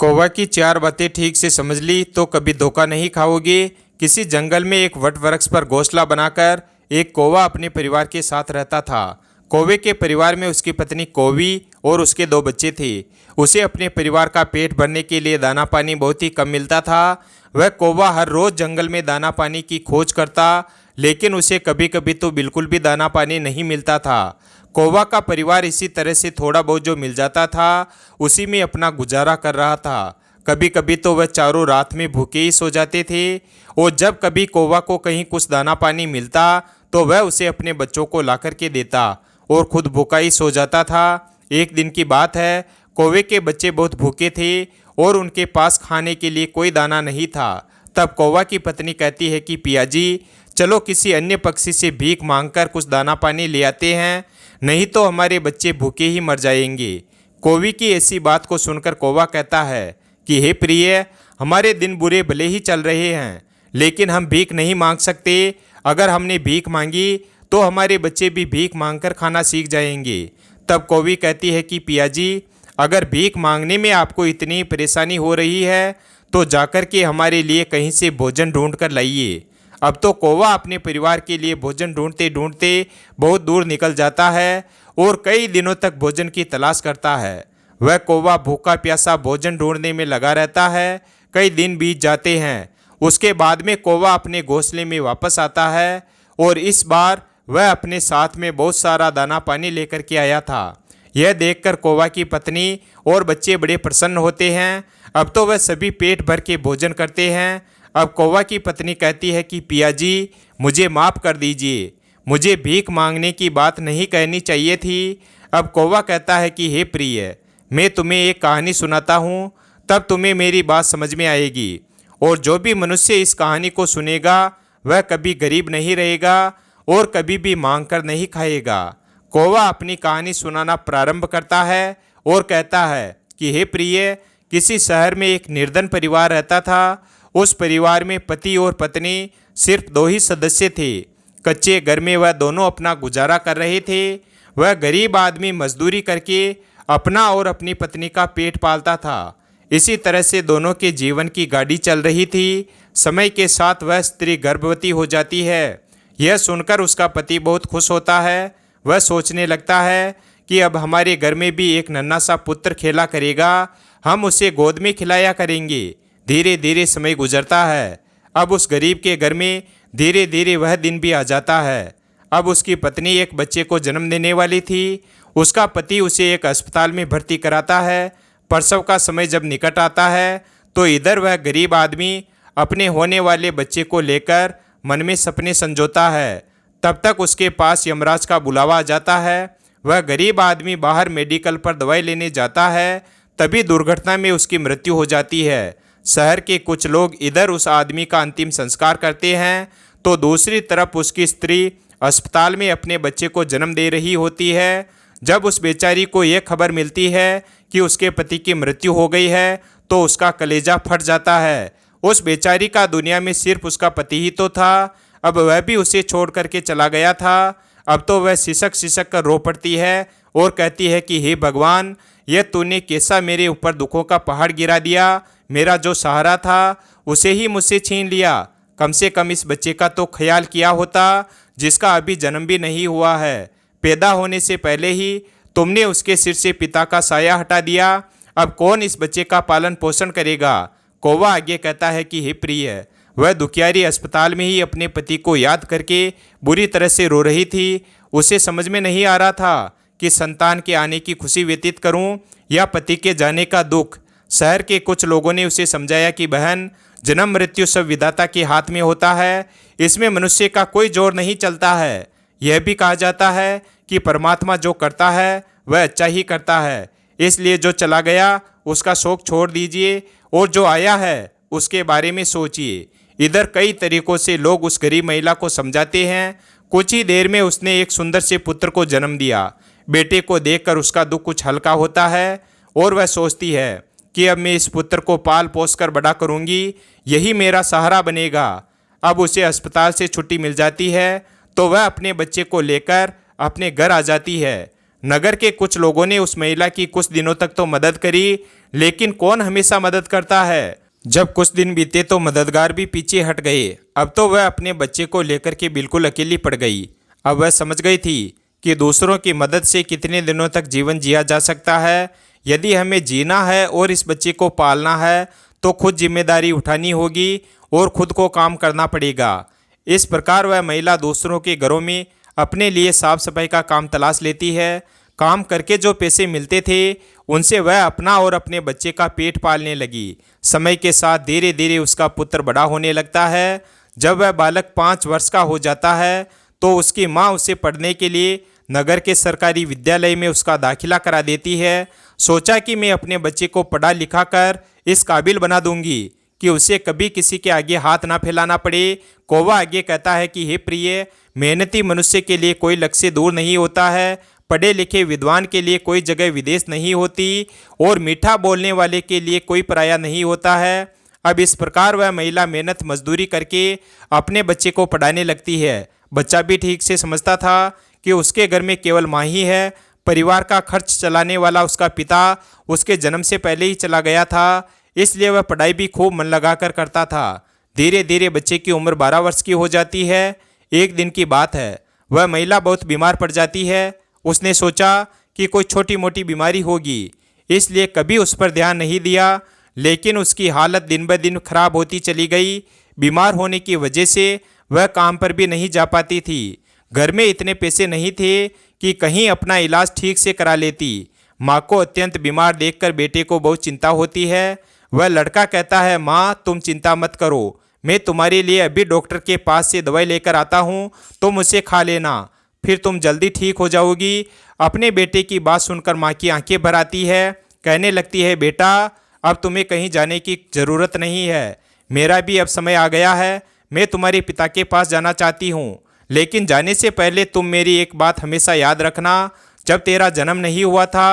कौवा की चार बातें ठीक से समझ ली तो कभी धोखा नहीं खाओगे। किसी जंगल में एक वट वृक्ष पर घोंसला बनाकर एक कौवा अपने परिवार के साथ रहता था। कौवे के परिवार में उसकी पत्नी कौवी और उसके दो बच्चे थे। उसे अपने परिवार का पेट भरने के लिए दाना पानी बहुत ही कम मिलता था। वह कौवा हर रोज जंगल में दाना पानी की खोज करता, लेकिन उसे कभी कभी तो बिल्कुल भी दाना पानी नहीं मिलता था। कौवा का परिवार इसी तरह से थोड़ा बहुत जो मिल जाता था उसी में अपना गुजारा कर रहा था। कभी कभी तो वह चारों रात में भूखे ही सो जाते थे, और जब कभी कौवा को कहीं कुछ दाना पानी मिलता तो वह उसे अपने बच्चों को ला कर के देता और खुद भूखा ही सो जाता था। एक दिन की बात है, कौवे के बच्चे बहुत भूखे थे और उनके पास खाने के लिए कोई दाना नहीं था। तब कौवा की पत्नी कहती है कि पिया जी, चलो किसी अन्य पक्षी से भीख मांगकर कुछ दाना पानी ले आते हैं, नहीं तो हमारे बच्चे भूखे ही मर जाएंगे। कौवी की ऐसी बात को सुनकर कौवा कहता है कि हे प्रिय, हमारे दिन बुरे भले ही चल रहे हैं, लेकिन हम भीख नहीं मांग सकते। अगर हमने भीख मांगी तो हमारे बच्चे भी भीख मांगकर खाना सीख जाएंगे। तब कौवी कहती है कि पिया जी, अगर भीख मांगने में आपको इतनी परेशानी हो रही है तो जाकर के हमारे लिए कहीं से भोजन ढूंढ कर लाइए। अब तो कौवा अपने परिवार के लिए भोजन ढूंढते ढूंढते बहुत दूर निकल जाता है और कई दिनों तक भोजन की तलाश करता है। वह कौवा भूखा प्यासा भोजन ढूंढने में लगा रहता है। कई दिन बीत जाते हैं। उसके बाद में कौवा अपने घोंसले में वापस आता है और इस बार वह अपने साथ में बहुत सारा दाना पानी लेकर के आया था। यह देखकर कौवा की पत्नी और बच्चे बड़े प्रसन्न होते हैं। अब तो वह सभी पेट भर के भोजन करते हैं। अब कौवा की पत्नी कहती है कि पिया जी, मुझे माफ़ कर दीजिए, मुझे भीख मांगने की बात नहीं कहनी चाहिए थी। अब कौवा कहता है कि हे प्रिय, मैं तुम्हें एक कहानी सुनाता हूँ, तब तुम्हें मेरी बात समझ में आएगी। और जो भी मनुष्य इस कहानी को सुनेगा वह कभी गरीब नहीं रहेगा और कभी भी मांग कर नहीं खाएगा। कौवा अपनी कहानी सुनाना प्रारंभ करता है और कहता है कि हे प्रिय, किसी शहर में एक निर्धन परिवार रहता था। उस परिवार में पति और पत्नी सिर्फ दो ही सदस्य थे। कच्चे घर में वह दोनों अपना गुजारा कर रहे थे। वह गरीब आदमी मजदूरी करके अपना और अपनी पत्नी का पेट पालता था। इसी तरह से दोनों के जीवन की गाड़ी चल रही थी। समय के साथ वह स्त्री गर्भवती हो जाती है। यह सुनकर उसका पति बहुत खुश होता है। वह सोचने लगता है कि अब हमारे घर में भी एक नन्हा सा पुत्र खेला करेगा, हम उसे गोद में खिलाया करेंगे। धीरे धीरे समय गुजरता है। अब उस गरीब के घर में धीरे धीरे वह दिन भी आ जाता है। अब उसकी पत्नी एक बच्चे को जन्म देने वाली थी। उसका पति उसे एक अस्पताल में भर्ती कराता है। प्रसव का समय जब निकट आता है तो इधर वह गरीब आदमी अपने होने वाले बच्चे को लेकर मन में सपने संजोता है। तब तक उसके पास यमराज का बुलावा आ जाता है। वह गरीब आदमी बाहर मेडिकल पर दवाई लेने जाता है, तभी दुर्घटना में उसकी मृत्यु हो जाती है। शहर के कुछ लोग इधर उस आदमी का अंतिम संस्कार करते हैं तो दूसरी तरफ उसकी स्त्री अस्पताल में अपने बच्चे को जन्म दे रही होती है। जब उस बेचारी को यह खबर मिलती है कि उसके पति की मृत्यु हो गई है तो उसका कलेजा फट जाता है। उस बेचारी का दुनिया में सिर्फ उसका पति ही तो था, अब वह भी उसे छोड़ करके चला गया था। अब तो वह सिसक सिसक कर रो पड़ती है और कहती है कि हे भगवान, यह तूने कैसा मेरे ऊपर दुखों का पहाड़ गिरा दिया। मेरा जो सहारा था उसे ही मुझसे छीन लिया। कम से कम इस बच्चे का तो ख्याल किया होता जिसका अभी जन्म भी नहीं हुआ है। पैदा होने से पहले ही तुमने उसके सिर से पिता का साया हटा दिया। अब कौन इस बच्चे का पालन पोषण करेगा। कौवा आगे कहता है कि हे प्रिय, वह दुखियारी अस्पताल में ही अपने पति को याद करके बुरी तरह से रो रही थी। उसे समझ में नहीं आ रहा था कि संतान के आने की खुशी व्यतीत करूं या पति के जाने का दुख। शहर के कुछ लोगों ने उसे समझाया कि बहन, जन्म मृत्यु सब विधाता के हाथ में होता है, इसमें मनुष्य का कोई जोर नहीं चलता है। यह भी कहा जाता है कि परमात्मा जो करता है वह अच्छा ही करता है, इसलिए जो चला गया उसका शोक छोड़ दीजिए और जो आया है उसके बारे में सोचिए। इधर कई तरीकों से लोग उस गरीब महिला को समझाते हैं। कुछ ही देर में उसने एक सुंदर से पुत्र को जन्म दिया। बेटे को देखकर उसका दुख कुछ हल्का होता है और वह सोचती है कि अब मैं इस पुत्र को पाल पोस कर बड़ा करूँगी, यही मेरा सहारा बनेगा। अब उसे अस्पताल से छुट्टी मिल जाती है तो वह अपने बच्चे को लेकर अपने घर आ जाती है। नगर के कुछ लोगों ने उस महिला की कुछ दिनों तक तो मदद करी, लेकिन कौन हमेशा मदद करता है। जब कुछ दिन बीते तो मददगार भी पीछे हट गए। अब तो वह अपने बच्चे को लेकर के बिल्कुल अकेली पड़ गई। अब वह समझ गई थी कि दूसरों की मदद से कितने दिनों तक जीवन जिया जा सकता है। यदि हमें जीना है और इस बच्चे को पालना है तो खुद जिम्मेदारी उठानी होगी और खुद को काम करना पड़ेगा। इस प्रकार वह महिला दूसरों के घरों में अपने लिए साफ सफाई का काम तलाश लेती है। काम करके जो पैसे मिलते थे उनसे वह अपना और अपने बच्चे का पेट पालने लगी। समय के साथ धीरे धीरे उसका पुत्र बड़ा होने लगता है। जब वह बालक 5 वर्ष का हो जाता है तो उसकी माँ उसे पढ़ने के लिए नगर के सरकारी विद्यालय में उसका दाखिला करा देती है। सोचा कि मैं अपने बच्चे को पढ़ा लिखा कर इस काबिल बना दूंगी कि उसे कभी किसी के आगे हाथ ना फैलाना पड़े। कौवा आगे कहता है कि हे प्रिय, मेहनती मनुष्य के लिए कोई लक्ष्य दूर नहीं होता है, पढ़े लिखे विद्वान के लिए कोई जगह विदेश नहीं होती और मीठा बोलने वाले के लिए कोई पराया नहीं होता है। अब इस प्रकार वह महिला मेहनत मजदूरी करके अपने बच्चे को पढ़ाने लगती है। बच्चा भी ठीक से समझता था कि उसके घर में केवल माँ ही है। परिवार का खर्च चलाने वाला उसका पिता उसके जन्म से पहले ही चला गया था, इसलिए वह पढ़ाई भी खूब मन लगाकर करता था। धीरे धीरे बच्चे की उम्र 12 वर्ष की हो जाती है। एक दिन की बात है, वह महिला बहुत बीमार पड़ जाती है। उसने सोचा कि कोई छोटी मोटी बीमारी होगी, इसलिए कभी उस पर ध्यान नहीं दिया, लेकिन उसकी हालत दिन ब दिन खराब होती चली गई। बीमार होने की वजह से वह काम पर भी नहीं जा पाती थी। घर में इतने पैसे नहीं थे कि कहीं अपना इलाज ठीक से करा लेती। माँ को अत्यंत बीमार देखकर बेटे को बहुत चिंता होती है। वह लड़का कहता है, माँ तुम चिंता मत करो, मैं तुम्हारे लिए अभी डॉक्टर के पास से दवाई लेकर आता हूँ, तुम उसे खा लेना, फिर तुम जल्दी ठीक हो जाओगी। अपने बेटे की बात सुनकर माँ की आंखें भर आती है। कहने लगती है, बेटा अब तुम्हें कहीं जाने की ज़रूरत नहीं है, मेरा भी अब समय आ गया है। मैं तुम्हारे पिता के पास जाना चाहती हूँ, लेकिन जाने से पहले तुम मेरी एक बात हमेशा याद रखना। जब तेरा जन्म नहीं हुआ था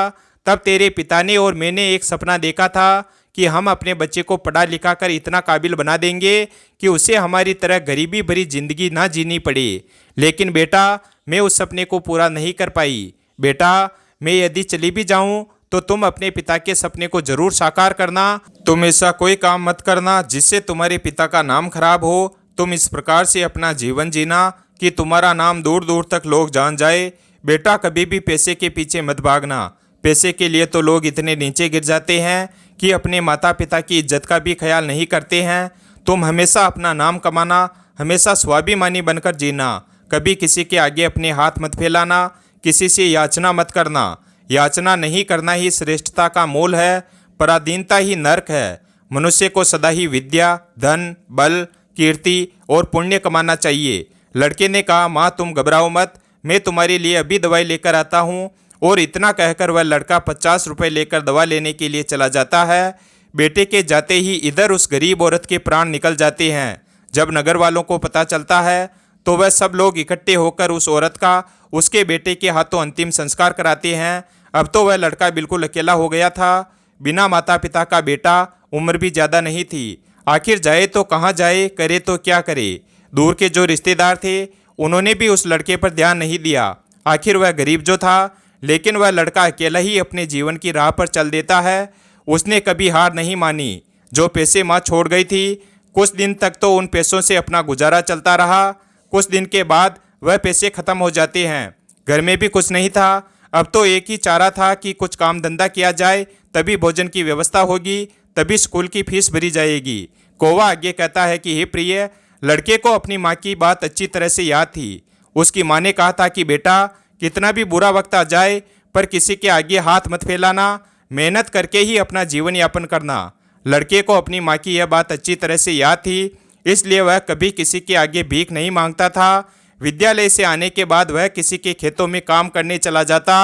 तब तेरे पिता ने और मैंने एक सपना देखा था कि हम अपने बच्चे को पढ़ा लिखा कर इतना काबिल बना देंगे कि उसे हमारी तरह गरीबी भरी जिंदगी ना जीनी पड़े। लेकिन बेटा मैं उस सपने को पूरा नहीं कर पाई। बेटा मैं यदि चली भी जाऊं तो तुम अपने पिता के सपने को जरूर साकार करना। तुम ऐसा कोई काम मत करना जिससे तुम्हारे पिता का नाम खराब हो। तुम इस प्रकार से अपना जीवन जीना कि तुम्हारा नाम दूर दूर तक लोग जान जाए। बेटा कभी भी पैसे के पीछे मत भागना। पैसे के लिए तो लोग इतने नीचे गिर जाते हैं कि अपने माता पिता की इज्जत का भी ख्याल नहीं करते हैं। तुम हमेशा अपना नाम कमाना, हमेशा स्वाभिमानी बनकर जीना। कभी किसी के आगे अपने हाथ मत फैलाना, किसी से याचना मत करना। याचना नहीं करना ही श्रेष्ठता का मूल है, पराधीनता ही नरक है। मनुष्य को सदा ही विद्या, धन, बल, कीर्ति और पुण्य कमाना चाहिए। लड़के ने कहा, माँ तुम घबराओ मत, मैं तुम्हारे लिए अभी दवाई लेकर आता हूँ। और इतना कहकर वह लड़का 50 रुपये लेकर दवा लेने के लिए चला जाता है। बेटे के जाते ही इधर उस गरीब औरत के प्राण निकल जाते हैं। जब नगर वालों को पता चलता है तो वह सब लोग इकट्ठे होकर उस औरत का उसके बेटे के हाथों अंतिम संस्कार कराते हैं। अब तो वह लड़का बिल्कुल अकेला हो गया था, बिना माता पिता का बेटा, उम्र भी ज़्यादा नहीं थी। आखिर जाए तो कहाँ जाए, करे तो क्या करे। दूर के जो रिश्तेदार थे उन्होंने भी उस लड़के पर ध्यान नहीं दिया। आखिर वह गरीब जो था, लेकिन वह लड़का अकेला ही अपने जीवन की राह पर चल देता है। उसने कभी हार नहीं मानी। जो पैसे माँ छोड़ गई थी, कुछ दिन तक तो उन पैसों से अपना गुजारा चलता रहा। कुछ दिन के बाद वह पैसे खत्म हो जाते हैं। घर में भी कुछ नहीं था। अब तो एक ही चारा था कि कुछ काम धंधा किया जाए, तभी भोजन की व्यवस्था होगी, तभी स्कूल की फीस भरी जाएगी। कौवा आगे कहता है कि हे प्रिय, लड़के को अपनी माँ की बात अच्छी तरह से याद थी। उसकी माँ ने कहा था कि बेटा कितना भी बुरा वक्त आ जाए पर किसी के आगे हाथ मत फैलाना, मेहनत करके ही अपना जीवन यापन करना। लड़के को अपनी माँ की यह बात अच्छी तरह से याद थी, इसलिए वह कभी किसी के आगे भीख नहीं मांगता था। विद्यालय से आने के बाद वह किसी के खेतों में काम करने चला जाता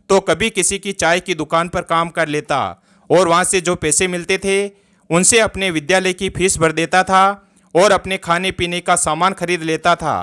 तो कभी किसी की चाय की दुकान पर काम कर लेता और वहाँ से जो पैसे मिलते थे उनसे अपने विद्यालय की फीस भर देता था और अपने खाने पीने का सामान खरीद लेता था।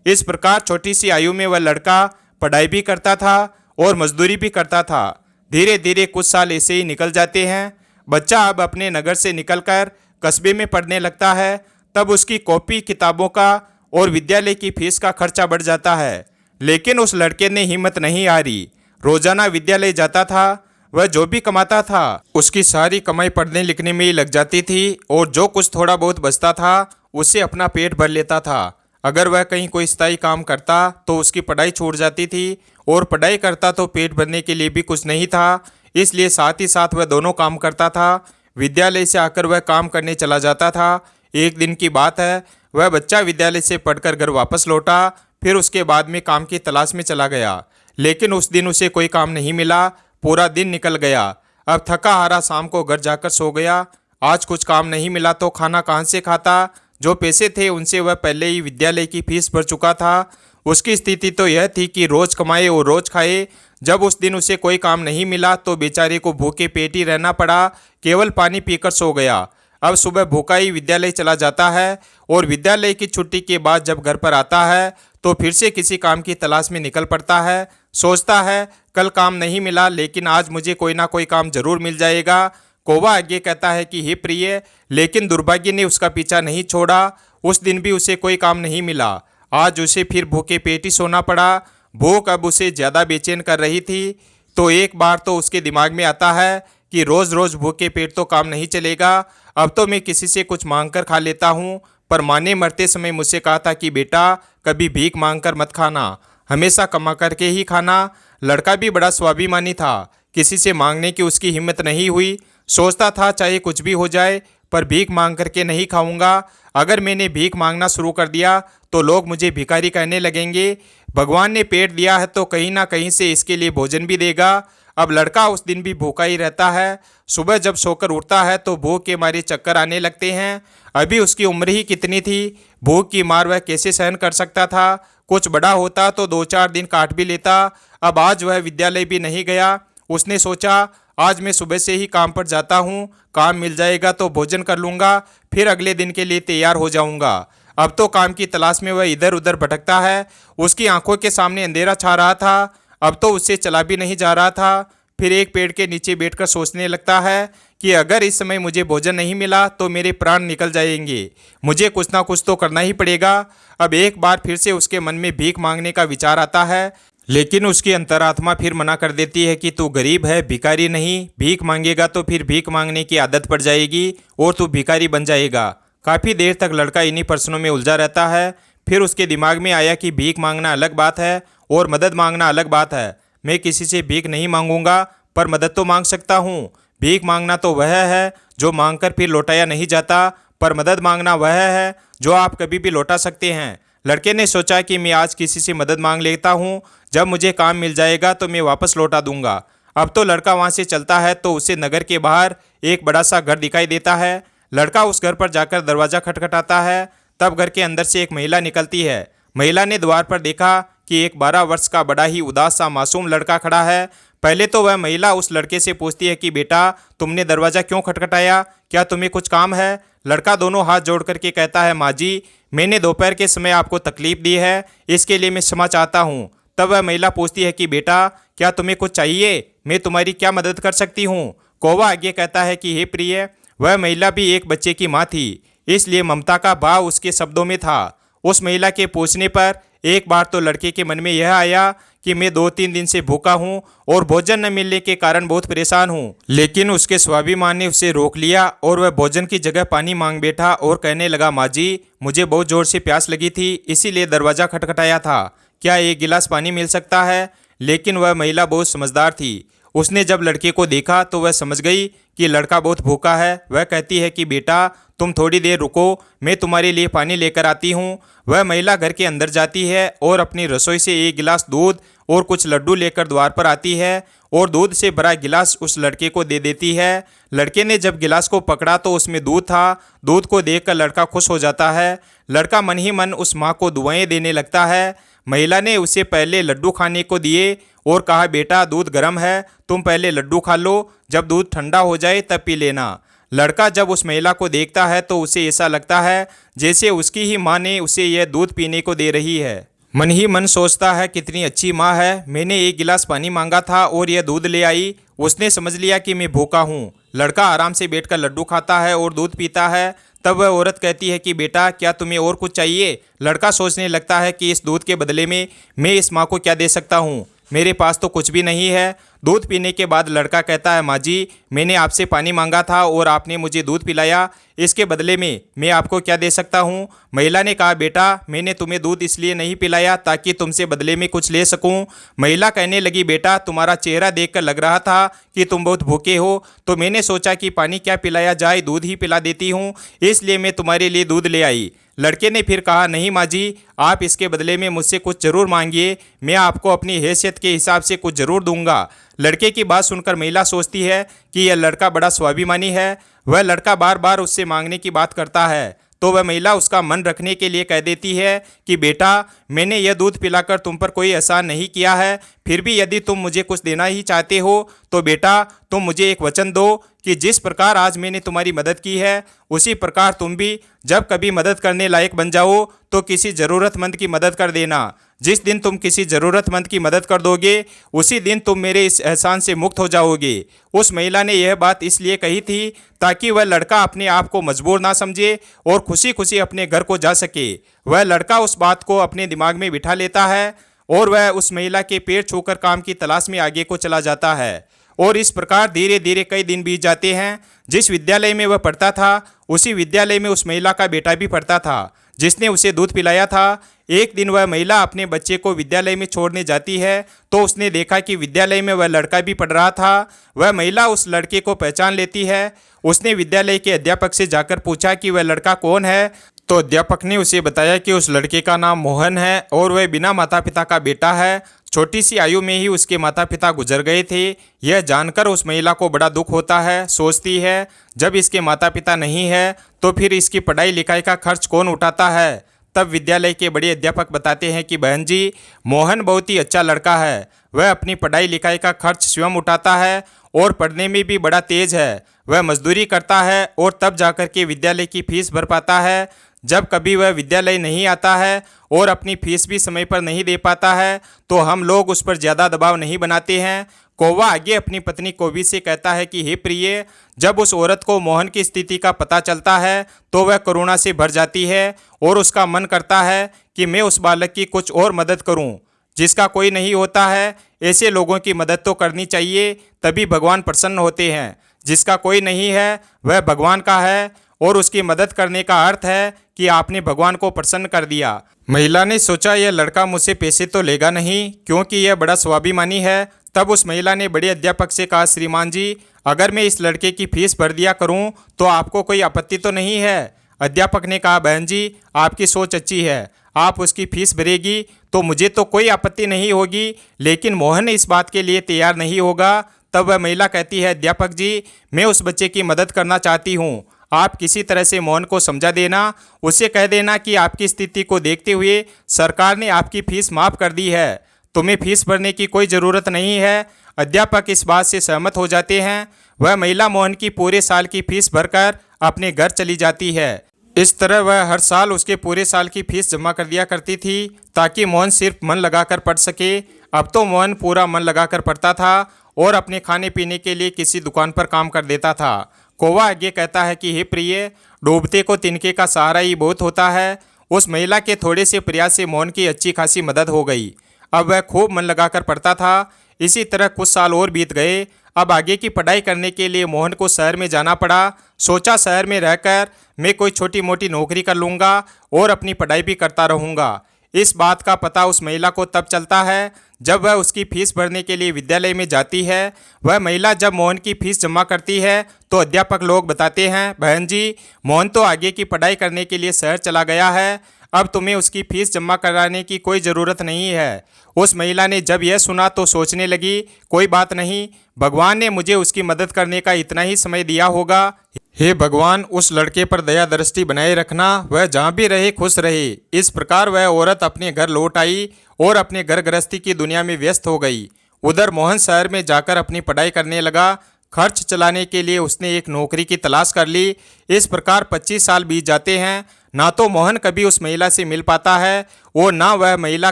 इस प्रकार छोटी सी आयु में वह लड़का पढ़ाई भी करता था और मजदूरी भी करता था। धीरे धीरे कुछ साल ऐसे ही निकल जाते हैं। बच्चा अब अपने नगर से निकलकर कस्बे में पढ़ने लगता है। तब उसकी कॉपी किताबों का और विद्यालय की फीस का खर्चा बढ़ जाता है। लेकिन उस लड़के ने हिम्मत नहीं हारी। रोजाना विद्यालय जाता था। वह जो भी कमाता था उसकी सारी कमाई पढ़ने लिखने में ही लग जाती थी और जो कुछ थोड़ा बहुत बचता था उससे अपना पेट भर लेता था। अगर वह कहीं कोई स्थायी काम करता तो उसकी पढ़ाई छूट जाती थी और पढ़ाई करता तो पेट भरने के लिए भी कुछ नहीं था, इसलिए साथ ही साथ वह दोनों काम करता था। विद्यालय से आकर वह काम करने चला जाता था। एक दिन की बात है, वह बच्चा विद्यालय से पढ़कर घर वापस लौटा, फिर उसके बाद में काम की तलाश में चला गया, लेकिन उस दिन उसे कोई काम नहीं मिला। पूरा दिन निकल गया। अब थका हारा शाम को घर जाकर सो गया। आज कुछ काम नहीं मिला तो खाना कहाँ से खाता। जो पैसे थे उनसे वह पहले ही विद्यालय की फीस भर चुका था। उसकी स्थिति तो यह थी कि रोज कमाए और रोज खाए। जब उस दिन उसे कोई काम नहीं मिला तो बेचारे को भूखे पेट ही रहना पड़ा, केवल पानी पीकर सो गया। अब सुबह भूखा ही विद्यालय चला जाता है और विद्यालय की छुट्टी के बाद जब घर पर आता है तो फिर से किसी काम की तलाश में निकल पड़ता है। सोचता है कल काम नहीं मिला लेकिन आज मुझे कोई ना कोई काम जरूर मिल जाएगा। कौवा आगे कहता है कि हे प्रिय, लेकिन दुर्भाग्य ने उसका पीछा नहीं छोड़ा। उस दिन भी उसे कोई काम नहीं मिला। आज उसे फिर भूखे पेट ही सोना पड़ा। भूख अब उसे ज़्यादा बेचैन कर रही थी। तो एक बार तो उसके दिमाग में आता है कि रोज़ रोज़ भूखे पेट तो काम नहीं चलेगा। अब तो मैं किसी से कुछ मांग कर खा लेता हूँ। पर माँ ने मरते समय मुझसे कहा था कि बेटा कभी भीख मांग कर मत खाना, हमेशा कमा करके ही खाना। लड़का भी बड़ा स्वाभिमानी था, किसी से मांगने की उसकी हिम्मत नहीं हुई। सोचता था चाहे कुछ भी हो जाए पर भीख मांग करके नहीं खाऊंगा। अगर मैंने भीख मांगना शुरू कर दिया तो लोग मुझे भिखारी कहने लगेंगे। भगवान ने पेट दिया है तो कहीं ना कहीं से इसके लिए भोजन भी देगा। अब लड़का उस दिन भी भूखा ही रहता है। सुबह जब सोकर उठता है तो भूख के मारे चक्कर आने लगते हैं। अभी उसकी उम्र ही कितनी थी, भूख की मार वह कैसे सहन कर सकता था। कुछ बड़ा होता तो 2-4 दिन काट भी लेता। अब आज वह विद्यालय भी नहीं गया। उसने सोचा आज मैं सुबह से ही काम पर जाता हूँ, काम मिल जाएगा तो भोजन कर लूँगा, फिर अगले दिन के लिए तैयार हो जाऊँगा। अब तो काम की तलाश में वह इधर उधर भटकता है। उसकी आंखों के सामने अंधेरा छा रहा था। अब तो उससे चला भी नहीं जा रहा था। फिर एक पेड़ के नीचे बैठकर सोचने लगता है कि अगर इस समय मुझे भोजन नहीं मिला तो मेरे प्राण निकल जाएंगे, मुझे कुछ ना कुछ तो करना ही पड़ेगा। अब एक बार फिर से उसके मन में भीख मांगने का विचार आता है, लेकिन उसकी अंतरात्मा फिर मना कर देती है कि तू गरीब है, भिखारी नहीं। भीख मांगेगा तो फिर भीख मांगने की आदत पड़ जाएगी और तू भिखारी बन जाएगा। काफ़ी देर तक लड़का इन्हीं प्रश्नों में उलझा रहता है। फिर उसके दिमाग में आया कि भीख मांगना अलग बात है और मदद मांगना अलग बात है। मैं किसी से भीख नहीं मांगूंगा पर मदद तो मांग सकता हूँ। भीख मांगना तो वह है जो मांगकर फिर लौटाया नहीं जाता, पर मदद मांगना वह है जो आप कभी भी लौटा सकते हैं। लड़के ने सोचा कि मैं आज किसी से मदद मांग लेता हूँ, जब मुझे काम मिल जाएगा तो मैं वापस लौटा दूंगा। अब तो लड़का वहाँ से चलता है तो उसे नगर के बाहर एक बड़ा सा घर दिखाई देता है। लड़का उस घर पर जाकर दरवाज़ा खटखटाता है। तब घर के अंदर से एक महिला निकलती है। महिला ने द्वार पर देखा कि एक 12 वर्ष का बड़ा ही उदास सा मासूम लड़का खड़ा है। पहले तो वह महिला उस लड़के से पूछती है कि बेटा तुमने दरवाज़ा क्यों खटखटाया, क्या तुम्हें कुछ काम है। लड़का दोनों हाथ जोड़ करके कहता है माँ जी, मैंने दोपहर के समय आपको तकलीफ दी है, इसके लिए मैं क्षमा चाहता हूँ। तब वह महिला पूछती है कि बेटा क्या तुम्हें कुछ चाहिए, मैं तुम्हारी क्या मदद कर सकती हूँ। कौवा आगे कहता है कि हे प्रिय, वह महिला भी एक बच्चे की माँ थी, इसलिए ममता का भाव उसके शब्दों में था। उस महिला के पूछने पर एक बार तो लड़के के मन में यह आया कि मैं 2-3 दिन से भूखा हूँ और भोजन न मिलने के कारण बहुत परेशान हूँ, लेकिन उसके स्वाभिमान ने उसे रोक लिया और वह भोजन की जगह पानी मांग बैठा और कहने लगा माँ जी, मुझे बहुत जोर से प्यास लगी थी, इसीलिए दरवाज़ा खटखटाया था, क्या एक गिलास पानी मिल सकता है। लेकिन वह महिला बहुत समझदार थी। उसने जब लड़के को देखा तो वह समझ गई कि लड़का बहुत भूखा है। वह कहती है कि बेटा तुम थोड़ी देर रुको, मैं तुम्हारे लिए पानी लेकर आती हूँ। वह महिला घर के अंदर जाती है और अपनी रसोई से एक गिलास दूध और कुछ लड्डू लेकर द्वार पर आती है और दूध से भरा गिलास उस लड़के को दे देती है। लड़के ने जब गिलास को पकड़ा तो उसमें दूध था। दूध को देखकर लड़का खुश हो जाता है। लड़का मन ही मन उस माँ को दुआएं देने लगता है। महिला ने उसे पहले लड्डू खाने को दिए और कहा बेटा दूध गर्म है, तुम पहले लड्डू खा लो, जब दूध ठंडा हो जाए तब पी लेना। लड़का जब उस महिला को देखता है तो उसे ऐसा लगता है जैसे उसकी ही माँ ने उसे यह दूध पीने को दे रही है। मन ही मन सोचता है कितनी अच्छी माँ है, मैंने एक गिलास पानी मांगा था और यह दूध ले आई। उसने समझ लिया कि मैं भूखा हूँ। लड़का आराम से बैठकर लड्डू खाता है और दूध पीता है। तब वह औरत कहती है कि बेटा क्या तुम्हें और कुछ चाहिए। लड़का सोचने लगता है कि इस दूध के बदले में मैं इस माँ को क्या दे सकता हूँ, मेरे पास तो कुछ भी नहीं है। दूध पीने के बाद लड़का कहता है, माँ जी मैंने आपसे पानी मांगा था और आपने मुझे दूध पिलाया, इसके बदले में मैं आपको क्या दे सकता हूँ। महिला ने कहा, बेटा मैंने तुम्हें दूध इसलिए नहीं पिलाया ताकि तुमसे बदले में कुछ ले सकूँ। महिला कहने लगी, बेटा तुम्हारा चेहरा देखकर लग रहा था कि तुम बहुत भूखे हो, तो मैंने सोचा कि पानी क्या पिलाया जाए, दूध ही पिला देती हूँ, इसलिए मैं तुम्हारे लिए दूध ले आई। लड़के ने फिर कहा, नहीं माँ जी आप इसके बदले में मुझसे कुछ ज़रूर मांगिए, मैं आपको अपनी हैसियत के हिसाब से कुछ ज़रूर दूंगा। लड़के की बात सुनकर महिला सोचती है कि यह लड़का बड़ा स्वाभिमानी है, वह लड़का बार बार उससे मांगने की बात करता है, तो वह महिला उसका मन रखने के लिए कह देती है कि बेटा मैंने यह दूध पिलाकर तुम पर कोई एहसान नहीं किया है, फिर भी यदि तुम मुझे कुछ देना ही चाहते हो तो बेटा तुम मुझे एक वचन दो कि जिस प्रकार आज मैंने तुम्हारी मदद की है उसी प्रकार तुम भी जब कभी मदद करने लायक बन जाओ तो किसी ज़रूरतमंद की मदद कर देना। जिस दिन तुम किसी ज़रूरतमंद की मदद कर दोगे उसी दिन तुम मेरे इस एहसान से मुक्त हो जाओगे। उस महिला ने यह बात इसलिए कही थी ताकि वह लड़का अपने आप को मजबूर ना समझे और खुशी खुशी अपने घर को जा सके। वह लड़का उस बात को अपने दिमाग में बिठा लेता है और वह उस महिला के पैर छूकर काम की तलाश में आगे को चला जाता है। और इस प्रकार धीरे धीरे कई दिन बीत जाते हैं। जिस विद्यालय में वह पढ़ता था उसी विद्यालय में उस महिला का बेटा भी पढ़ता था जिसने उसे दूध पिलाया था। एक दिन वह महिला अपने बच्चे को विद्यालय में छोड़ने जाती है तो उसने देखा कि विद्यालय में वह लड़का भी पढ़ रहा था। वह महिला उस लड़के को पहचान लेती है। उसने विद्यालय के अध्यापक से जाकर पूछा कि वह लड़का कौन है, तो अध्यापक ने उसे बताया कि उस लड़के का नाम मोहन है और वह बिना माता पिता का बेटा है। छोटी सी आयु में ही उसके माता पिता गुजर गए थे। यह जानकर उस महिला को बड़ा दुख होता है। सोचती है जब इसके माता पिता नहीं है तो फिर इसकी पढ़ाई लिखाई का खर्च कौन उठाता है। तब विद्यालय के बड़े अध्यापक बताते हैं कि बहन जी मोहन बहुत ही अच्छा लड़का है, वह अपनी पढ़ाई लिखाई का खर्च स्वयं उठाता है और पढ़ने में भी बड़ा तेज है। वह मजदूरी करता है और तब जाकर के विद्यालय की फीस भर पाता है। जब कभी वह विद्यालय नहीं आता है और अपनी फीस भी समय पर नहीं दे पाता है तो हम लोग उस पर ज़्यादा दबाव नहीं बनाते हैं। कौवा आगे अपनी पत्नी कौवी से कहता है कि हे प्रिय, जब उस औरत को मोहन की स्थिति का पता चलता है तो वह करुणा से भर जाती है और उसका मन करता है कि मैं उस बालक की कुछ और मदद करूं। जिसका कोई नहीं होता है ऐसे लोगों की मदद तो करनी चाहिए, तभी भगवान प्रसन्न होते हैं। जिसका कोई नहीं है वह भगवान का है और उसकी मदद करने का अर्थ है कि आपने भगवान को प्रसन्न कर दिया। महिला ने सोचा यह लड़का मुझसे पैसे तो लेगा नहीं क्योंकि यह बड़ा स्वाभिमानी है। तब उस महिला ने बड़े अध्यापक से कहा, श्रीमान जी अगर मैं इस लड़के की फीस भर दिया करूं तो आपको कोई आपत्ति तो नहीं है। अध्यापक ने कहा, बहन जी आपकी सोच अच्छी है, आप उसकी फीस भरेगी तो मुझे तो कोई आपत्ति नहीं होगी, लेकिन मोहन इस बात के लिए तैयार नहीं होगा। तब वह महिला कहती है, अध्यापक जी मैं उस बच्चे की मदद करना चाहती हूँ, आप किसी तरह से मोहन को समझा देना, उससे कह देना कि आपकी स्थिति को देखते हुए सरकार ने आपकी फीस माफ़ कर दी है, तुम्हें फीस भरने की कोई ज़रूरत नहीं है। अध्यापक इस बात से सहमत हो जाते हैं। वह महिला मोहन की पूरे साल की फीस भरकर अपने घर चली जाती है। इस तरह वह हर साल उसके पूरे साल की फीस जमा कर दिया करती थी ताकि मोहन सिर्फ मन लगाकर पढ़ सके। अब तो मोहन पूरा मन लगाकर पढ़ता था और अपने खाने पीने के लिए किसी दुकान पर काम कर देता था। कौवा आगे कहता है कि हे प्रिय, डूबते को तिनके का सहारा ही बहुत होता है। उस महिला के थोड़े से प्रयास से मोहन की अच्छी खासी मदद हो गई। अब वह खूब मन लगाकर पढ़ता था। इसी तरह कुछ साल और बीत गए। अब आगे की पढ़ाई करने के लिए मोहन को शहर में जाना पड़ा। सोचा शहर में रहकर मैं कोई छोटी मोटी नौकरी कर लूँगा और अपनी पढ़ाई भी करता रहूँगा। इस बात का पता उस महिला को तब चलता है जब वह उसकी फीस भरने के लिए विद्यालय में जाती है। वह महिला जब मोहन की फीस जमा करती है तो अध्यापक लोग बताते हैं, बहन जी मोहन तो आगे की पढ़ाई करने के लिए शहर चला गया है, अब तुम्हें उसकी फीस जमा कराने की कोई ज़रूरत नहीं है। उस महिला ने जब यह सुना तो सोचने लगी, कोई बात नहीं, भगवान ने मुझे उसकी मदद करने का इतना ही समय दिया होगा। हे भगवान उस लड़के पर दया दृष्टि बनाए रखना, वह जहाँ भी रहे खुश रहे। इस प्रकार वह औरत अपने घर लौट आई और अपने घर गृहस्थी की दुनिया में व्यस्त हो गई। उधर मोहन शहर में जाकर अपनी पढ़ाई करने लगा। खर्च चलाने के लिए उसने एक नौकरी की तलाश कर ली। इस प्रकार 25 साल बीत जाते हैं। ना तो मोहन कभी उस महिला से मिल पाता है और ना वह महिला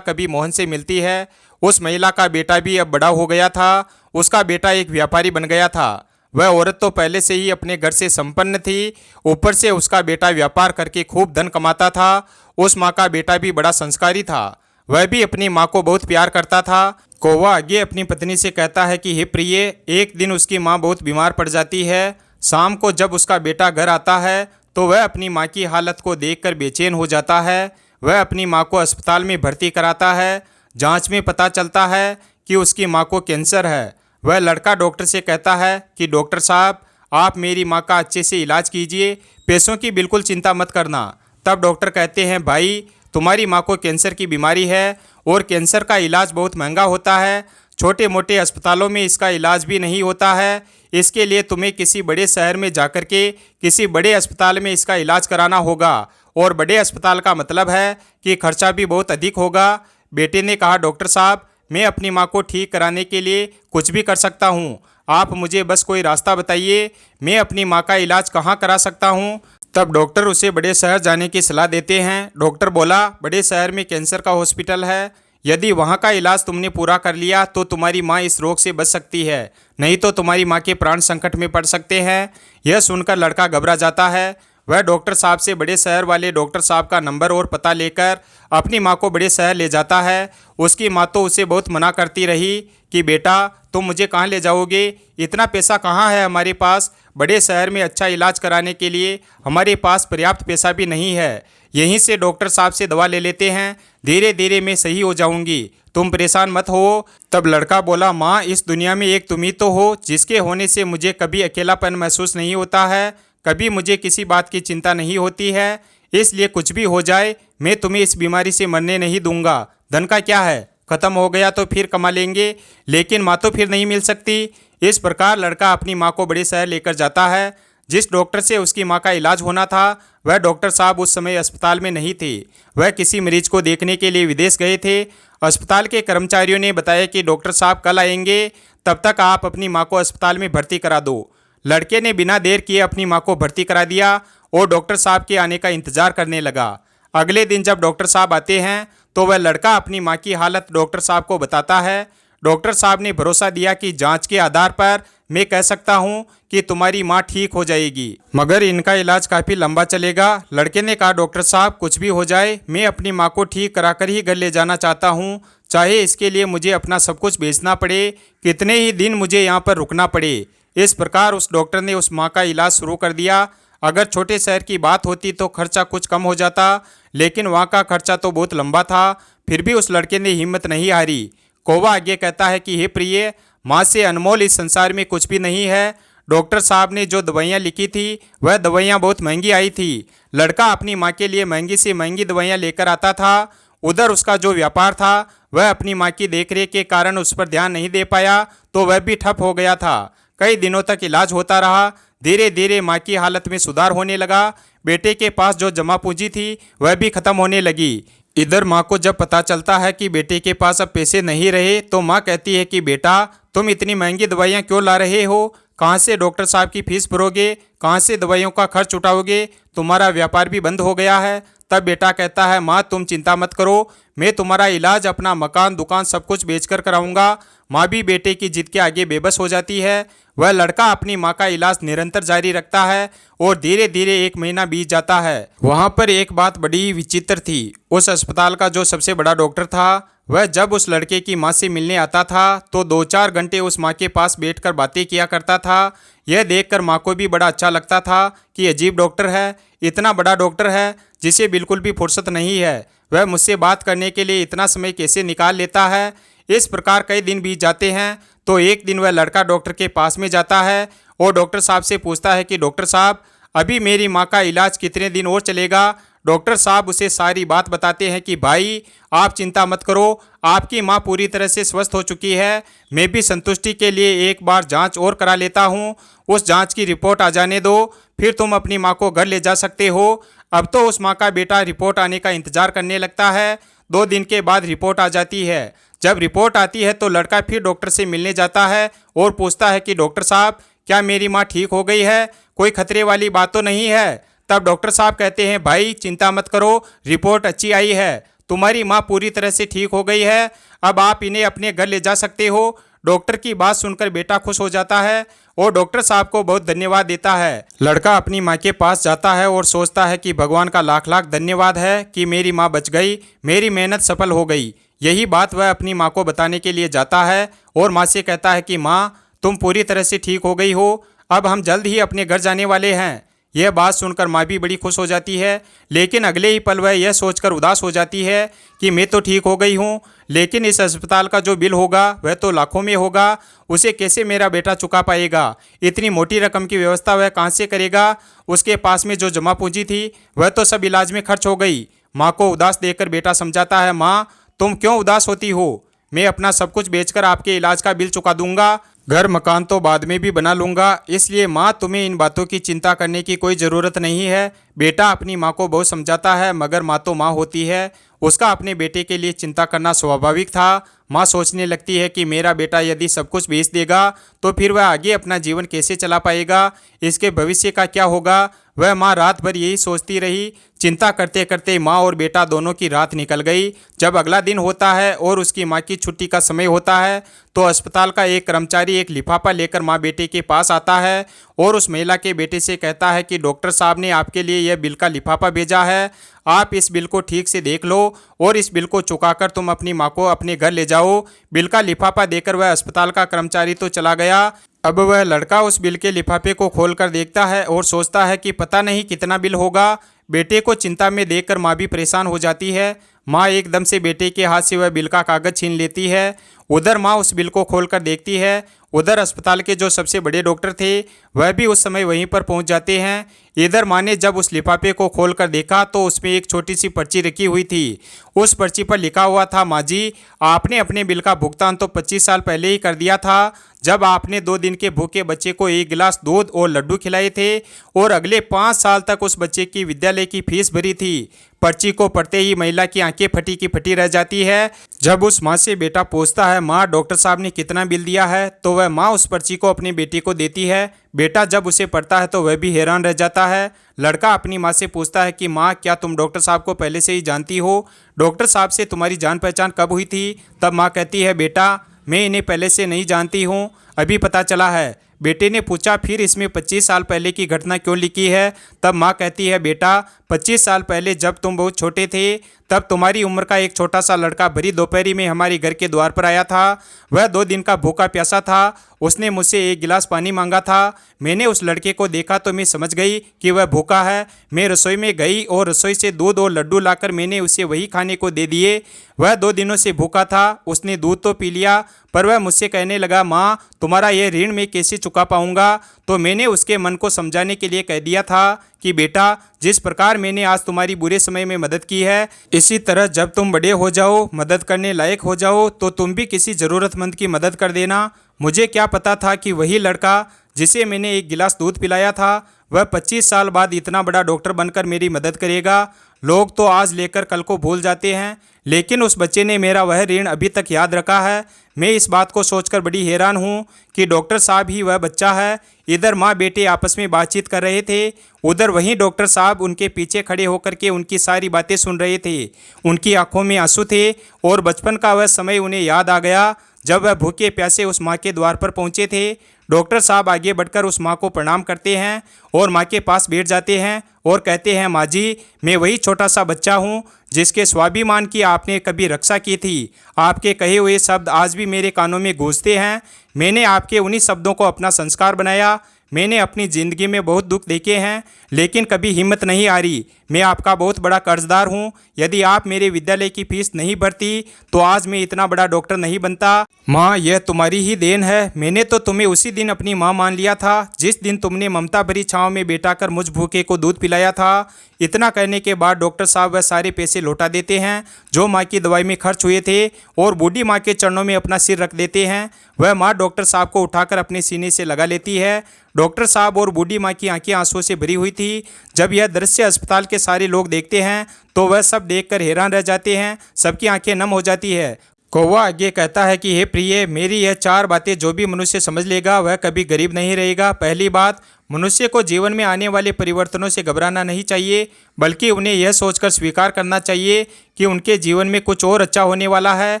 कभी मोहन से मिलती है। उस महिला का बेटा भी अब बड़ा हो गया था। उसका बेटा एक व्यापारी बन गया था। वह औरत तो पहले से ही अपने घर से संपन्न थी, ऊपर से उसका बेटा व्यापार करके खूब धन कमाता था। उस माँ का बेटा भी बड़ा संस्कारी था। वह भी अपनी माँ को बहुत प्यार करता था। कौवा आगे अपनी पत्नी से कहता है कि हे प्रिय, एक दिन उसकी माँ बहुत बीमार पड़ जाती है। शाम को जब उसका बेटा घर आता है तो वह अपनी माँ की हालत को देखकर बेचैन हो जाता है। वह अपनी माँ को अस्पताल में भर्ती कराता है। जांच में पता चलता है कि उसकी माँ को कैंसर है। वह लड़का डॉक्टर से कहता है कि डॉक्टर साहब, आप मेरी माँ का अच्छे से इलाज कीजिए, पैसों की बिल्कुल चिंता मत करना। तब डॉक्टर कहते हैं, भाई तुम्हारी माँ को कैंसर की बीमारी है और कैंसर का इलाज बहुत महंगा होता है। छोटे मोटे अस्पतालों में इसका इलाज भी नहीं होता है। इसके लिए तुम्हें किसी बड़े शहर में जाकर के किसी बड़े अस्पताल में इसका इलाज कराना होगा, और बड़े अस्पताल का मतलब है कि खर्चा भी बहुत अधिक होगा। बेटे ने कहा, डॉक्टर साहब, मैं अपनी माँ को ठीक कराने के लिए कुछ भी कर सकता हूँ। आप मुझे बस कोई रास्ता बताइए, मैं अपनी माँ का इलाज कहाँ करा सकता हूँ। तब डॉक्टर उसे बड़े शहर जाने की सलाह देते हैं। डॉक्टर बोला, बड़े शहर में कैंसर का हॉस्पिटल है, यदि वहाँ का इलाज तुमने पूरा कर लिया तो तुम्हारी माँ इस रोग से बच सकती है, नहीं तो तुम्हारी माँ के प्राण संकट में पड़ सकते हैं। यह सुनकर लड़का घबरा जाता है। वह डॉक्टर साहब से बड़े शहर वाले डॉक्टर साहब का नंबर और पता लेकर अपनी माँ को बड़े शहर ले जाता है। उसकी माँ तो उसे बहुत मना करती रही कि बेटा, तुम मुझे कहाँ ले जाओगे, इतना पैसा कहाँ है हमारे पास, बड़े शहर में अच्छा इलाज कराने के लिए हमारे पास पर्याप्त पैसा भी नहीं है। यहीं से डॉक्टर साहब से दवा ले लेते हैं, धीरे धीरे मैं सही हो जाऊंगी, तुम परेशान मत हो। तब लड़का बोला, माँ, इस दुनिया में एक तुम ही तो हो जिसके होने से मुझे कभी अकेलापन महसूस नहीं होता है, कभी मुझे किसी बात की चिंता नहीं होती है। इसलिए कुछ भी हो जाए मैं तुम्हें इस बीमारी से मरने नहीं दूंगा। धन का क्या है, खत्म हो गया तो फिर कमा लेंगे, लेकिन माँ तो फिर नहीं मिल सकती। इस प्रकार लड़का अपनी माँ को बड़े शहर लेकर जाता है। जिस डॉक्टर से उसकी माँ का इलाज होना था वह डॉक्टर साहब उस समय अस्पताल में नहीं थे। वह किसी मरीज को देखने के लिए विदेश गए थे। अस्पताल के कर्मचारियों ने बताया कि डॉक्टर साहब कल आएंगे, तब तक आप अपनी माँ को अस्पताल में भर्ती करा दो। लड़के ने बिना देर किए अपनी माँ को भर्ती करा दिया और डॉक्टर साहब के आने का इंतजार करने लगा। अगले दिन जब डॉक्टर साहब आते हैं तो वह लड़का अपनी माँ की हालत डॉक्टर साहब को बताता है। डॉक्टर साहब ने भरोसा दिया कि जांच के आधार पर मैं कह सकता हूं कि तुम्हारी माँ ठीक हो जाएगी, मगर इनका इलाज काफ़ी लंबा चलेगा। लड़के ने कहा, डॉक्टर साहब, कुछ भी हो जाए मैं अपनी माँ को ठीक कराकर ही घर ले जाना चाहता हूँ, चाहे इसके लिए मुझे अपना सब कुछ बेचना पड़े, कितने ही दिन मुझे यहाँ पर रुकना पड़े। इस प्रकार उस डॉक्टर ने उस माँ का इलाज शुरू कर दिया। अगर छोटे शहर की बात होती तो खर्चा कुछ कम हो जाता, लेकिन वहाँ का खर्चा तो बहुत लंबा था। फिर भी उस लड़के ने हिम्मत नहीं हारी। कौवा आगे कहता है कि हे प्रिय, माँ से अनमोल इस संसार में कुछ भी नहीं है। डॉक्टर साहब ने जो दवाइयाँ लिखी थी वह दवाइयाँ बहुत महंगी आई थी। लड़का अपनी माँ के लिए महंगी से महंगी दवाइयाँ लेकर आता था। उधर उसका जो व्यापार था वह अपनी माँ की देखरेख के कारण उस पर ध्यान नहीं दे पाया, तो वह भी ठप हो गया था। कई दिनों तक इलाज होता रहा। धीरे धीरे माँ की हालत में सुधार होने लगा। बेटे के पास जो जमा पूंजी थी वह भी खत्म होने लगी। इधर माँ को जब पता चलता है कि बेटे के पास अब पैसे नहीं रहे तो माँ कहती है कि बेटा, तुम इतनी महंगी दवाइयाँ क्यों ला रहे हो, कहाँ से डॉक्टर साहब की फीस भरोगे, कहाँ से दवाइयों का खर्च उठाओगे, तुम्हारा व्यापार भी बंद हो गया है। तब बेटा कहता है, माँ तुम चिंता मत करो, मैं तुम्हारा इलाज अपना मकान दुकान सब कुछ बेचकर कराऊंगा। माँ भी बेटे की जिद के आगे बेबस हो जाती है। वह लड़का अपनी माँ का इलाज निरंतर जारी रखता है और धीरे धीरे 1 महीना बीत जाता है। वहाँ पर एक बात बड़ी विचित्र थी। उस अस्पताल का जो सबसे बड़ा डॉक्टर था वह जब उस लड़के की माँ से मिलने आता था तो 2-4 घंटे उस माँ के पास बैठकर बातें किया करता था। यह देखकर माँ को भी बड़ा अच्छा लगता था कि अजीब डॉक्टर है, इतना बड़ा डॉक्टर है जिसे बिल्कुल भी फुर्सत नहीं है, वह मुझसे बात करने के लिए इतना समय कैसे निकाल लेता है। इस प्रकार कई दिन बीत जाते हैं तो एक दिन वह लड़का डॉक्टर के पास में जाता है और डॉक्टर साहब से पूछता है कि डॉक्टर साहब, अभी मेरी माँ का इलाज कितने दिन और चलेगा। डॉक्टर साहब उसे सारी बात बताते हैं कि भाई आप चिंता मत करो, आपकी माँ पूरी तरह से स्वस्थ हो चुकी है। मैं भी संतुष्टि के लिए एक बार जांच और करा लेता हूँ, उस जांच की रिपोर्ट आ जाने दो, फिर तुम अपनी माँ को घर ले जा सकते हो। अब तो उस माँ का बेटा रिपोर्ट आने का इंतजार करने लगता है। 2 दिन के बाद रिपोर्ट आ जाती है। जब रिपोर्ट आती है तो लड़का फिर डॉक्टर से मिलने जाता है और पूछता है कि डॉक्टर साहब, क्या मेरी माँ ठीक हो गई है, कोई खतरे वाली बात तो नहीं है। तब डॉक्टर साहब कहते हैं, भाई चिंता मत करो, रिपोर्ट अच्छी आई है, तुम्हारी माँ पूरी तरह से ठीक हो गई है, अब आप इन्हें अपने घर ले जा सकते हो। डॉक्टर की बात सुनकर बेटा खुश हो जाता है और डॉक्टर साहब को बहुत धन्यवाद देता है। लड़का अपनी माँ के पास जाता है और सोचता है कि भगवान का लाख लाख धन्यवाद है कि मेरी माँ बच गई, मेरी मेहनत सफल हो गई। यही बात वह अपनी माँ को बताने के लिए जाता है और माँ से कहता है कि माँ, तुम पूरी तरह से ठीक हो गई हो, अब हम जल्द ही अपने घर जाने वाले हैं। यह बात सुनकर माँ भी बड़ी खुश हो जाती है, लेकिन अगले ही पल वह यह सोचकर उदास हो जाती है कि मैं तो ठीक हो गई हूँ, लेकिन इस अस्पताल का जो बिल होगा वह तो लाखों में होगा, उसे कैसे मेरा बेटा चुका पाएगा? इतनी मोटी रकम की व्यवस्था वह कहाँ से करेगा? उसके पास में जो जमा पूंजी थी वह तो सब इलाज में खर्च हो गई। माँ को उदास देखकर बेटा समझाता है, माँ तुम क्यों उदास होती हो? मैं अपना सब कुछ बेचकर आपके इलाज का बिल चुका दूंगा, घर मकान तो बाद में भी बना लूंगा, इसलिए माँ तुम्हें इन बातों की चिंता करने की कोई ज़रूरत नहीं है। बेटा अपनी माँ को बहुत समझाता है, मगर माँ तो माँ होती है, उसका अपने बेटे के लिए चिंता करना स्वाभाविक था। माँ सोचने लगती है कि मेरा बेटा यदि सब कुछ बेच देगा तो फिर वह आगे अपना जीवन कैसे चला पाएगा, इसके भविष्य का क्या होगा? वह माँ रात भर यही सोचती रही। चिंता करते करते माँ और बेटा दोनों की रात निकल गई। जब अगला दिन होता है और उसकी माँ की छुट्टी का समय होता है तो अस्पताल का एक कर्मचारी एक लिफाफा लेकर माँ बेटे के पास आता है और उस महिला के बेटे से कहता है कि डॉक्टर साहब ने आपके लिए यह बिल का लिफाफा भेजा है, आप इस बिल को ठीक से देख लो और इस बिल को चुकाकर तुम अपनी माँ को अपने घर ले जाओ। बिल का लिफाफा देकर वह अस्पताल का कर्मचारी तो चला गया। अब वह लड़का उस बिल के लिफाफे को खोलकर देखता है और सोचता है कि पता नहीं कितना बिल होगा। बेटे को चिंता में देखकर माँ भी परेशान हो जाती है। माँ एकदम से बेटे के हाथ से वह बिल का कागज़ छीन लेती है। उधर माँ उस बिल को खोलकर देखती है। उधर अस्पताल के जो सबसे बड़े डॉक्टर थे वह भी उस समय वहीं पर पहुंच जाते हैं। इधर माँ ने जब उस लिफाफे को खोलकर देखा तो उसमें एक छोटी सी पर्ची रखी हुई थी। उस पर्ची पर लिखा हुआ था, माँ जी आपने अपने बिल का भुगतान तो 25 साल पहले ही कर दिया था, जब आपने 2 दिन के भूखे बच्चे को 1 गिलास दूध और लड्डू खिलाए थे और अगले 5 साल तक उस बच्चे की विद्यालय की फीस भरी थी। पर्ची को पढ़ते ही महिला की आंखें फटी की फटी रह जाती है। जब उस माँ से बेटा पूछता है, माँ डॉक्टर साहब ने कितना बिल दिया है, तो वह माँ उस पर्ची को अपने बेटे को देती है। बेटा जब उसे पढ़ता है तो वह भी हैरान रह जाता है। लड़का अपनी माँ से पूछता है कि माँ क्या तुम डॉक्टर साहब को पहले से ही जानती हो? डॉक्टर साहब से तुम्हारी जान पहचान कब हुई थी? तब माँ कहती है, बेटा मैं इन्हें पहले से नहीं जानती हूँ, अभी पता चला है। बेटे ने पूछा, फिर इसमें 25 साल पहले की घटना क्यों लिखी है? तब माँ कहती है, बेटा 25 साल पहले जब तुम बहुत छोटे थे तब तुम्हारी उम्र का एक छोटा सा लड़का भरी दोपहरी में हमारे घर के द्वार पर आया था। वह 2 दिन का भूखा प्यासा था। उसने मुझसे 1 गिलास पानी मांगा था। मैंने उस लड़के को देखा तो मैं समझ गई कि वह भूखा है। मैं रसोई में गई और रसोई से दूध और लड्डू लाकर मैंने उसे वही खाने को दे दिए। वह 2 दिनों से भूखा था, उसने दूध तो पी लिया, पर वह मुझसे कहने लगा, माँ तुम्हारा यह ऋण मैं कैसे चुका पाऊंगा? तो मैंने उसके मन को समझाने के लिए कह दिया था कि बेटा जिस प्रकार मैंने आज तुम्हारी बुरे समय में मदद की है, इसी तरह जब तुम बड़े हो जाओ, मदद करने लायक हो जाओ, तो तुम भी किसी ज़रूरतमंद की मदद कर देना। मुझे क्या पता था कि वही लड़का जिसे मैंने 1 गिलास दूध पिलाया था वह 25 साल बाद इतना बड़ा डॉक्टर बनकर मेरी मदद करेगा। लोग तो आज लेकर कल को भूल जाते हैं, लेकिन उस बच्चे ने मेरा वह ऋण अभी तक याद रखा है। मैं इस बात को सोचकर बड़ी हैरान हूँ कि डॉक्टर साहब ही वह बच्चा है। इधर माँ बेटे आपस में बातचीत कर रहे थे, उधर वहीं डॉक्टर साहब उनके पीछे खड़े होकर के उनकी सारी बातें सुन रहे थे। उनकी आंखों में आंसू थे और बचपन का वह समय उन्हें याद आ गया जब वह भूखे प्यासे उस माँ के द्वार पर पहुँचे थे। डॉक्टर साहब आगे बढ़कर उस माँ को प्रणाम करते हैं और माँ के पास बैठ जाते हैं और कहते हैं, माँ जी मैं वही छोटा सा बच्चा हूँ जिसके स्वाभिमान की आपने कभी रक्षा की थी। आपके कहे हुए शब्द आज भी मेरे कानों में गूंजते हैं। मैंने आपके उन्हीं शब्दों को अपना संस्कार बनाया। मैंने अपनी ज़िंदगी में बहुत दुख देखे हैं, लेकिन कभी हिम्मत नहीं हारी। मैं आपका बहुत बड़ा कर्जदार हूँ। यदि आप मेरे विद्यालय की फीस नहीं भरती तो आज मैं इतना बड़ा डॉक्टर नहीं बनता। माँ यह तुम्हारी ही देन है। मैंने तो तुम्हें उसी दिन अपनी माँ मान लिया था जिस दिन तुमने ममता भरी छाँव में बैठा कर मुझ भूखे को दूध पिलाया था। इतना कहने के बाद डॉक्टर साहब वह सारे पैसे लौटा देते हैं जो माँ की दवाई में खर्च हुए थे और बूढ़ी माँ के चरणों में अपना सिर रख देते हैं। वह माँ डॉक्टर साहब को उठाकर अपने सीने से लगा लेती है। डॉक्टर साहब और बूढ़ी माँ की आंखें आंसुओं से भरी हुई थी। जब यह दृश्य अस्पताल के सारे लोग देखते हैं तो वह सब देखकर हैरान रह जाते हैं, सबकी आंखें नम हो जाती है। कौवा आगे कहता है कि हे प्रिय, मेरी यह 4 बातें जो भी मनुष्य समझ लेगा वह कभी गरीब नहीं रहेगा। पहली बात, मनुष्य को जीवन में आने वाले परिवर्तनों से घबराना नहीं चाहिए, बल्कि उन्हें यह सोचकर स्वीकार करना चाहिए कि उनके जीवन में कुछ और अच्छा होने वाला है।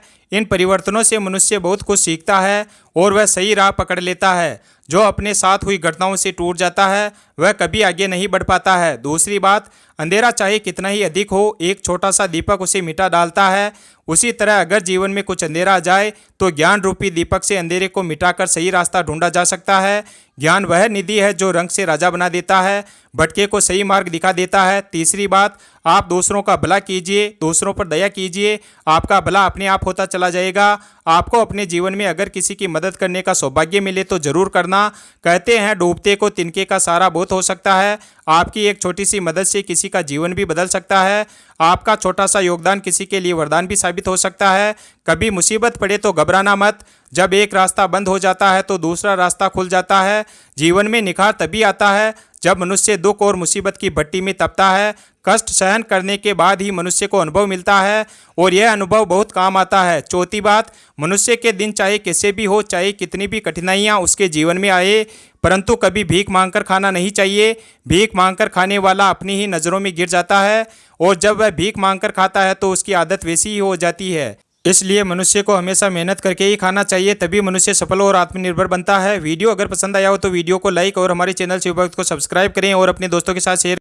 इन परिवर्तनों से मनुष्य बहुत कुछ सीखता है और वह सही राह पकड़ लेता है। जो अपने साथ हुई घटनाओं से टूट जाता है वह कभी आगे नहीं बढ़ पाता है। दूसरी बात, अंधेरा चाहे कितना ही अधिक हो, एक छोटा सा दीपक उसे मिटा डालता है। उसी तरह अगर जीवन में कुछ अंधेरा आ जाए तो ज्ञान रूपी दीपक से अंधेरे को मिटाकर सही रास्ता ढूंढा जा सकता है। ज्ञान वह निधि है जो रंग से राजा बना देता है, भटके को सही मार्ग दिखा देता है। तीसरी बात, आप दूसरों का भला कीजिए, दूसरों पर दया कीजिए, आपका भला अपने आप होता चला जाएगा। आपको अपने जीवन में अगर किसी की मदद करने का सौभाग्य मिले तो जरूर करना। कहते हैं डूबते को तिनके का सहारा बहुत हो सकता है। आपकी एक छोटी सी मदद से किसी का जीवन भी बदल सकता है। आपका छोटा सा योगदान किसी के लिए वरदान भी साबित हो सकता है। कभी मुसीबत पड़े तो घबराना मत। जब एक रास्ता बंद हो जाता है तो दूसरा रास्ता खुल जाता है। जीवन में निखार तभी आता है जब मनुष्य दुख और मुसीबत की भट्टी में तपता है। कष्ट सहन करने के बाद ही मनुष्य को अनुभव मिलता है और यह अनुभव बहुत काम आता है। चौथी बात, मनुष्य के दिन चाहे कैसे भी हो, चाहे कितनी भी कठिनाइयाँ उसके जीवन में आए, परंतु कभी भीख मांगकर खाना नहीं चाहिए। भीख मांगकर खाने वाला अपनी ही नज़रों में गिर जाता है और जब वह भीख मांगकर खाता है तो उसकी आदत वैसी ही हो जाती है। इसलिए मनुष्य को हमेशा मेहनत करके ही खाना चाहिए, तभी मनुष्य सफल और आत्मनिर्भर बनता है। वीडियो अगर पसंद आया हो तो वीडियो को लाइक और हमारे चैनल शिवभक्त को सब्सक्राइब करें और अपने दोस्तों के साथ शेयर